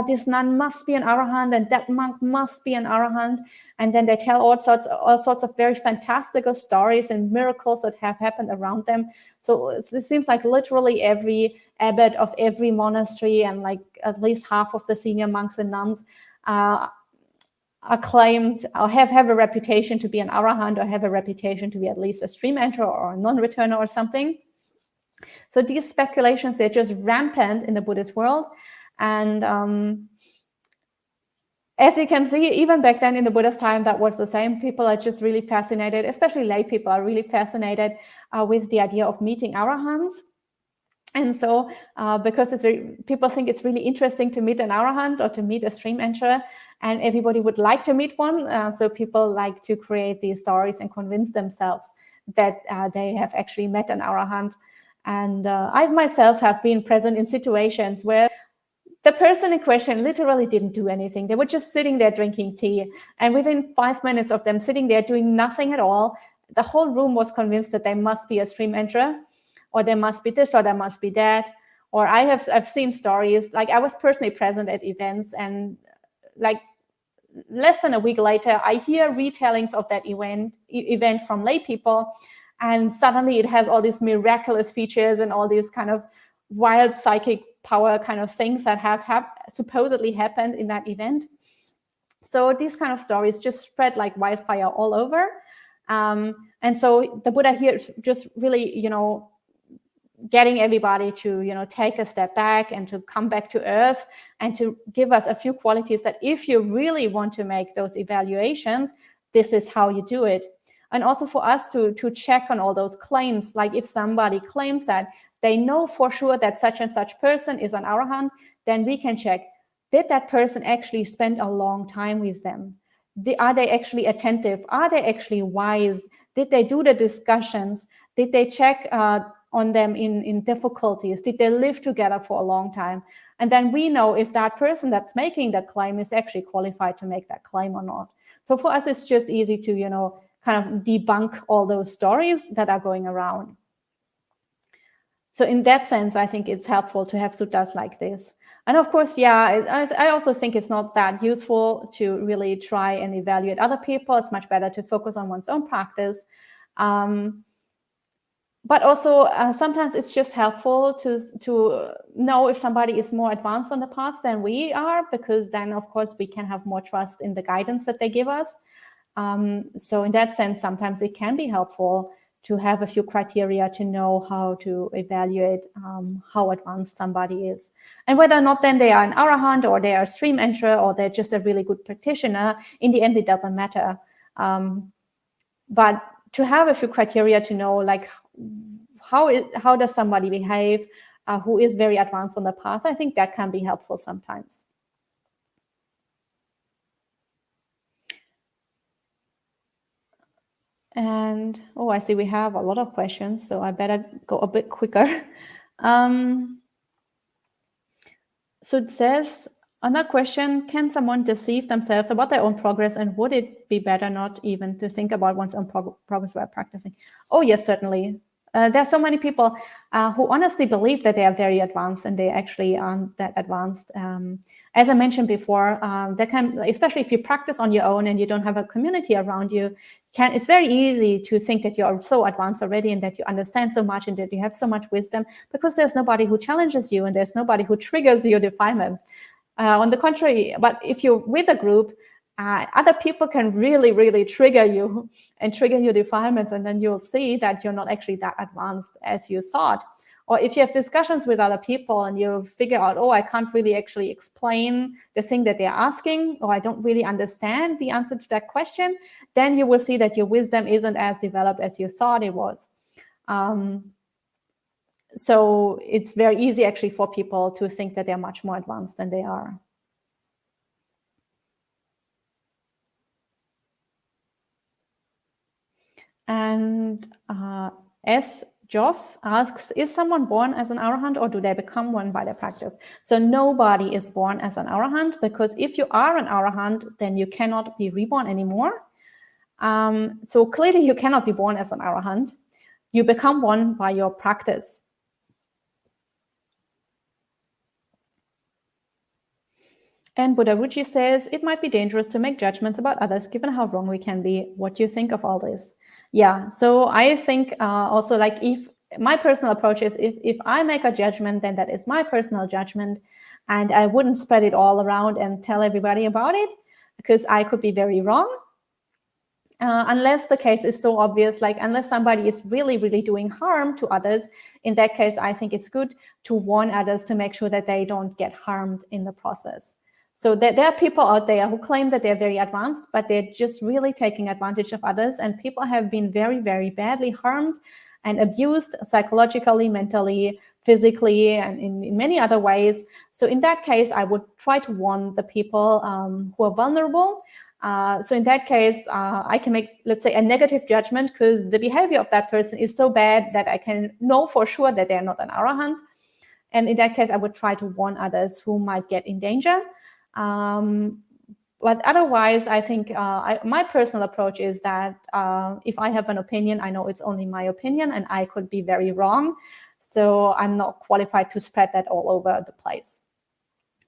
this nun must be an arahant and that monk must be an arahant, and then they tell all sorts of very fantastical stories and miracles that have happened around them. So it seems like literally every abbot of every monastery and like at least half of the senior monks and nuns are claimed or have a reputation to be an arahant, or have a reputation to be at least a stream enterer or a non-returner or something. So these speculations, they're just rampant in the Buddhist world. And as you can see, even back then in the Buddha's time, that was the same. People are just really fascinated, especially lay people are really fascinated with the idea of meeting arahants. And so because people think it's really interesting to meet an arahant or to meet a stream enterer, and everybody would like to meet one. So people like to create these stories and convince themselves that they have actually met an arahant. And I myself have been present in situations where the person in question literally didn't do anything. They were just sitting there drinking tea. And within 5 minutes of them sitting there doing nothing at all, the whole room was convinced that they must be a stream enterer, or there must be this, or there must be that. Or I've seen stories, like I was personally present at events, and like less than a week later, I hear retellings of that event from lay people. And suddenly it has all these miraculous features and all these kind of wild psychic power kind of things that have supposedly happened in that event. So these kind of stories just spread like wildfire all over. And so the Buddha here just really, getting everybody to, take a step back and to come back to earth, and to give us a few qualities that if you really want to make those evaluations, this is how you do it. And also for us to check on all those claims. Like if somebody claims that they know for sure that such and such person is an arahant, then we can check, did that person actually spend a long time with them? Are they actually attentive? Are they actually wise? Did they do the discussions? Did they check on them in difficulties? Did they live together for a long time? And then we know if that person that's making that claim is actually qualified to make that claim or not. So for us, it's just easy to, kind of debunk all those stories that are going around. So in that sense, I think it's helpful to have suttas like this. And of course, yeah, I also think it's not that useful to really try and evaluate other people. It's much better to focus on one's own practice. But also sometimes it's just helpful to know if somebody is more advanced on the path than we are, because then, of course, we can have more trust in the guidance that they give us. So in that sense, sometimes it can be helpful to have a few criteria to know how to evaluate how advanced somebody is. And whether or not then they are an arahant or they are a stream enterer or they're just a really good practitioner, in the end, it doesn't matter. But to have a few criteria to know, like, how does somebody behave who is very advanced on the path, I think that can be helpful sometimes. And, oh, I see we have a lot of questions, so I better go a bit quicker. So it says, another question, can someone deceive themselves about their own progress, and would it be better not even to think about one's own progress while practicing? Oh, yes, certainly. There's so many people who honestly believe that they are very advanced, and they actually aren't that advanced. As I mentioned before, especially if you practice on your own and you don't have a community around you, it's very easy to think that you're so advanced already and that you understand so much and that you have so much wisdom, because there's nobody who challenges you and there's nobody who triggers your defilements. On the contrary, but if you're with a group, other people can really, really trigger you and trigger your defilements, and then you'll see that you're not actually that advanced as you thought. Or if you have discussions with other people and you figure out, oh, I can't really actually explain the thing that they're asking, or I don't really understand the answer to that question, then you will see that your wisdom isn't as developed as you thought it was. So it's very easy actually for people to think that they're much more advanced than they are. And S. Joff asks, is someone born as an arahant or do they become one by their practice? So nobody is born as an arahant, because if you are an arahant, then you cannot be reborn anymore. So clearly you cannot be born as an arahant. You become one by your practice. And Buddha Ruchi says, it might be dangerous to make judgments about others given how wrong we can be. What do you think of all this? Yeah, so I think also, like, if my personal approach is, if I make a judgment, then that is my personal judgment, and I wouldn't spread it all around and tell everybody about it, because I could be very wrong. Unless the case is so obvious, like unless somebody is really, really doing harm to others, in that case, I think it's good to warn others to make sure that they don't get harmed in the process. So there are people out there who claim that they're very advanced, but they're just really taking advantage of others. And people have been very, very badly harmed and abused psychologically, mentally, physically, and in many other ways. So in that case, I would try to warn the people who are vulnerable. So in that case, I can make, let's say, a negative judgment because the behavior of that person is so bad that I can know for sure that they're not an arahant. And in that case, I would try to warn others who might get in danger. But otherwise, I think my personal approach is that if I have an opinion, I know it's only my opinion and I could be very wrong. So I'm not qualified to spread that all over the place.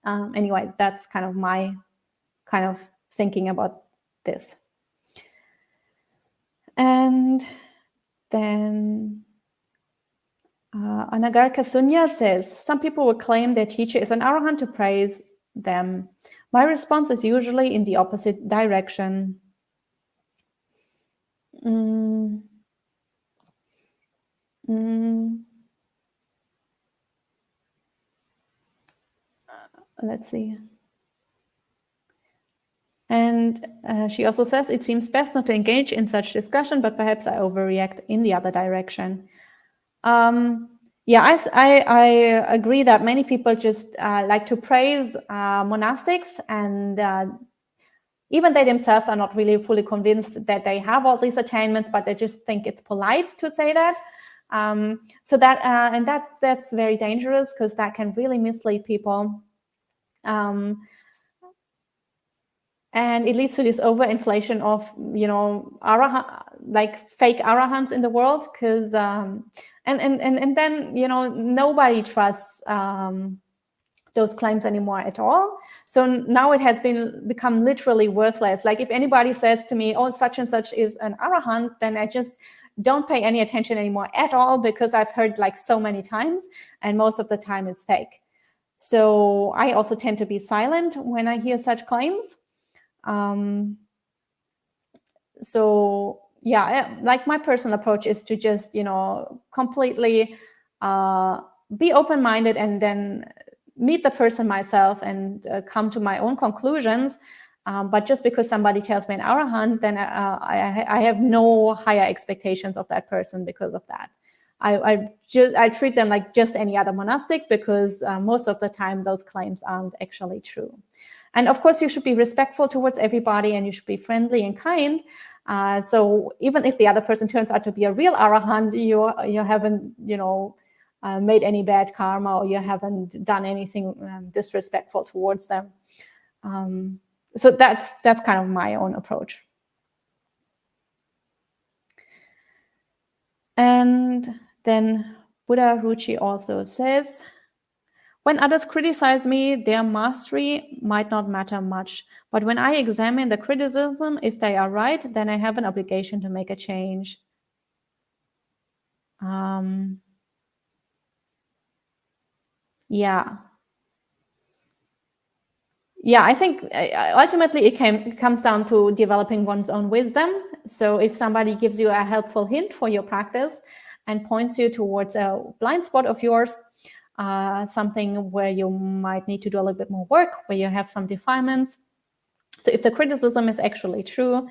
Anyway, that's kind of my kind of thinking about this. And then Anagarika Sunya says, some people will claim their teacher is an arahant to praise them. My response is usually in the opposite direction. Let's see. And she also says, it seems best not to engage in such discussion, but perhaps I overreact in the other direction. Yeah, I agree that many people just like to praise monastics, and even they themselves are not really fully convinced that they have all these attainments, but they just think it's polite to say that. So that and that's very dangerous, because that can really mislead people. And it leads to this overinflation of, like fake arahants in the world, because and then nobody trusts those claims anymore at all. So now it has become literally worthless. Like if anybody says to me, oh, such and such is an arahant, then I just don't pay any attention anymore at all, because I've heard like so many times, and most of the time it's fake. So I also tend to be silent when I hear such claims. So like my personal approach is to just, completely be open-minded and then meet the person myself and come to my own conclusions. But just because somebody tells me an arahant, then I have no higher expectations of that person because of that. I treat them like just any other monastic, because most of the time those claims aren't actually true. And of course, you should be respectful towards everybody, and you should be friendly and kind. So even if the other person turns out to be a real arahant, you haven't made any bad karma, or you haven't done anything disrespectful towards them. So that's kind of my own approach. And then Buddha Ruchi also says, when others criticize me, their mastery might not matter much. But when I examine the criticism, if they are right, then I have an obligation to make a change. Yeah, I think ultimately it comes down to developing one's own wisdom. So if somebody gives you a helpful hint for your practice and points you towards a blind spot of yours, something where you might need to do a little bit more work, where you have some defilements. So if the criticism is actually true,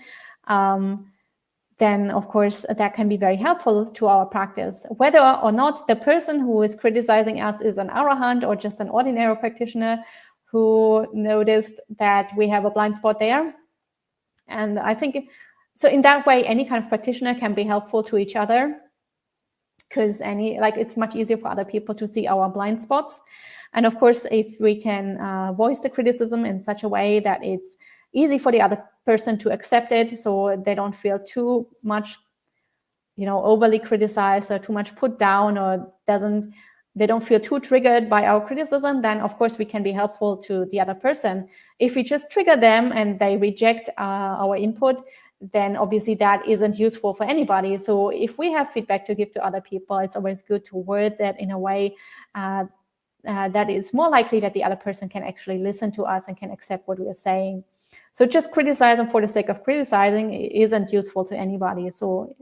then of course that can be very helpful to our practice. Whether or not the person who is criticizing us is an arahant or just an ordinary practitioner who noticed that we have a blind spot there. And I think, so in that way, any kind of practitioner can be helpful to each other, because it's much easier for other people to see our blind spots. And of course, if we can voice the criticism in such a way that it's easy for the other person to accept it, so they don't feel too much, overly criticized or too much put down, or they don't feel too triggered by our criticism, then of course we can be helpful to the other person. If we just trigger them and they reject our input, then obviously that isn't useful for anybody. So if we have feedback to give to other people, it's always good to word that in a way that is more likely that the other person can actually listen to us and can accept what we are saying. So just criticizing for the sake of criticizing isn't useful to anybody. So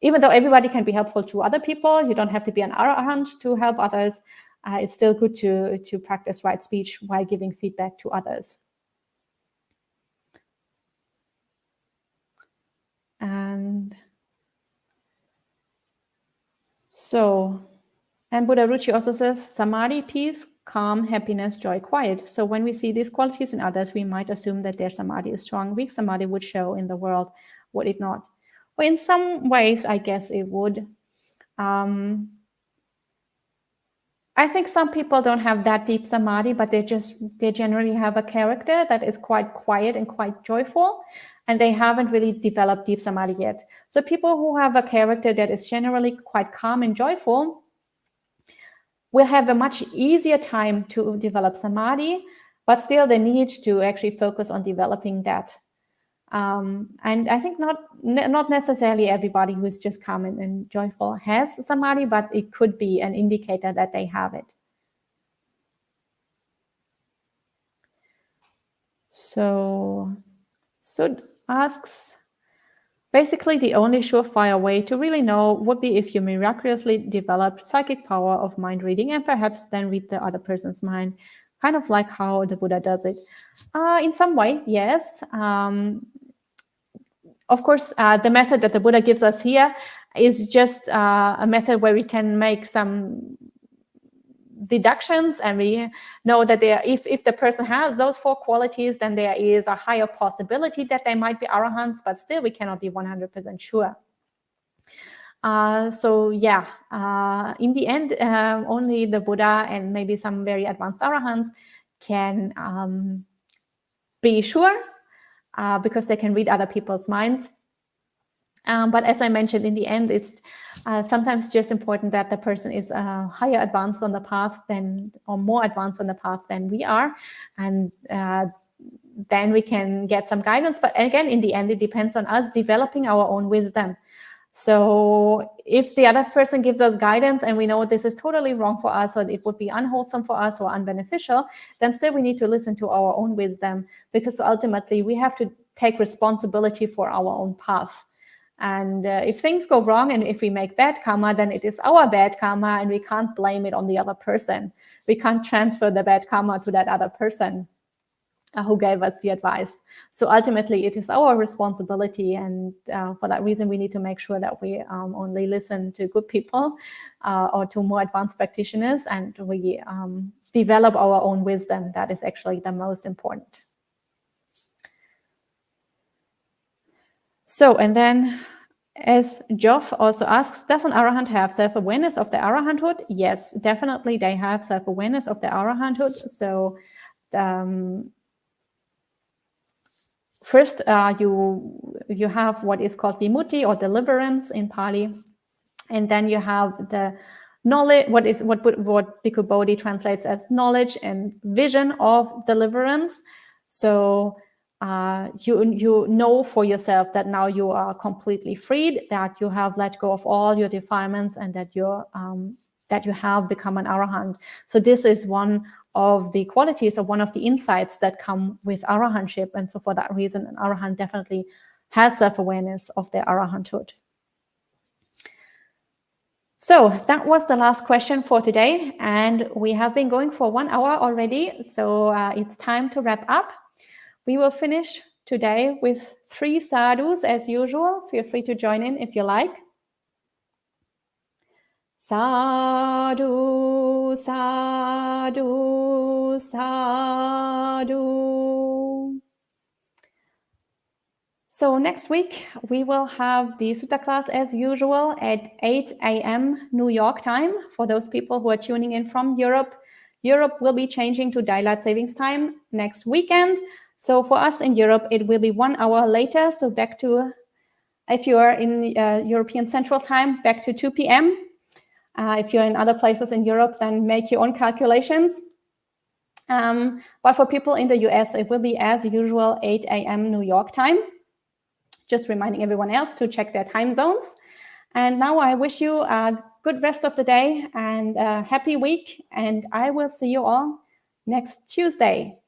even though everybody can be helpful to other people, you don't have to be an arahant to help others. It's still good to practice right speech while giving feedback to others. And Buddha Ruchi also says, samadhi, peace, calm, happiness, joy, quiet. So when we see these qualities in others, we might assume that their samadhi is strong. Weak samadhi would show in the world, would it not? Well, in some ways, I guess it would. I think some people don't have that deep samadhi, but they generally have a character that is quite quiet and quite joyful, and they haven't really developed deep samadhi yet. So people who have a character that is generally quite calm and joyful will have a much easier time to develop samadhi, but still they need to actually focus on developing that. And I think not necessarily everybody who is just calm and joyful has samadhi, but it could be an indicator that they have it. So Sud asks, basically the only surefire way to really know would be if you miraculously developed psychic power of mind reading and perhaps then read the other person's mind, kind of like how the Buddha does it. In some way, yes. Of course, the method that the Buddha gives us here is just a method where we can make some deductions, and we know that if the person has those 4 qualities, then there is a higher possibility that they might be arahants, but still we cannot be 100% sure. So yeah, in the end, only the Buddha and maybe some very advanced arahants can be sure, because they can read other people's minds. But as I mentioned, in the end, it's sometimes just important that the person is higher advanced on the path or more advanced on the path than we are. And then we can get some guidance. But again, in the end, it depends on us developing our own wisdom. So if the other person gives us guidance and we know this is totally wrong for us, or it would be unwholesome for us or unbeneficial, then still we need to listen to our own wisdom, because ultimately we have to take responsibility for our own path. And if things go wrong and if we make bad karma, then it is our bad karma and we can't blame it on the other person. We can't transfer the bad karma to that other person who gave us the advice. So ultimately, it is our responsibility. And for that reason, we need to make sure that we only listen to good people or to more advanced practitioners, and we develop our own wisdom. That is actually the most important. So, and then as Joff also asks, does an arahant have self-awareness of the arahanthood? Yes, definitely they have self-awareness of the arahanthood. So first, you have what is called vimutti or deliverance in Pali, and then you have the knowledge. What Bhikkhu Bodhi translates as knowledge and vision of deliverance. So you know for yourself that now you are completely freed, that you have let go of all your defilements, and that you have become an arahant. So this is one of the qualities or one of the insights that come with arahantship. And so for that reason, an arahant definitely has self-awareness of their arahanthood. So that was the last question for today. And we have been going for 1 hour already. So it's time to wrap up. We will finish today with 3 sadhus as usual. Feel free to join in if you like. Sadhu, sadhu, sadhu. So next week, we will have the Sutta class as usual at 8 a.m. New York time. For those people who are tuning in from Europe, Europe will be changing to daylight savings time next weekend. So for us in Europe, it will be 1 hour later. So back to, if you are in European Central Time, back to 2 p.m. If you're in other places in Europe, then make your own calculations. But for people in the US, it will be as usual 8 a.m. New York time. Just reminding everyone else to check their time zones. And now I wish you a good rest of the day and a happy week. And I will see you all next Tuesday.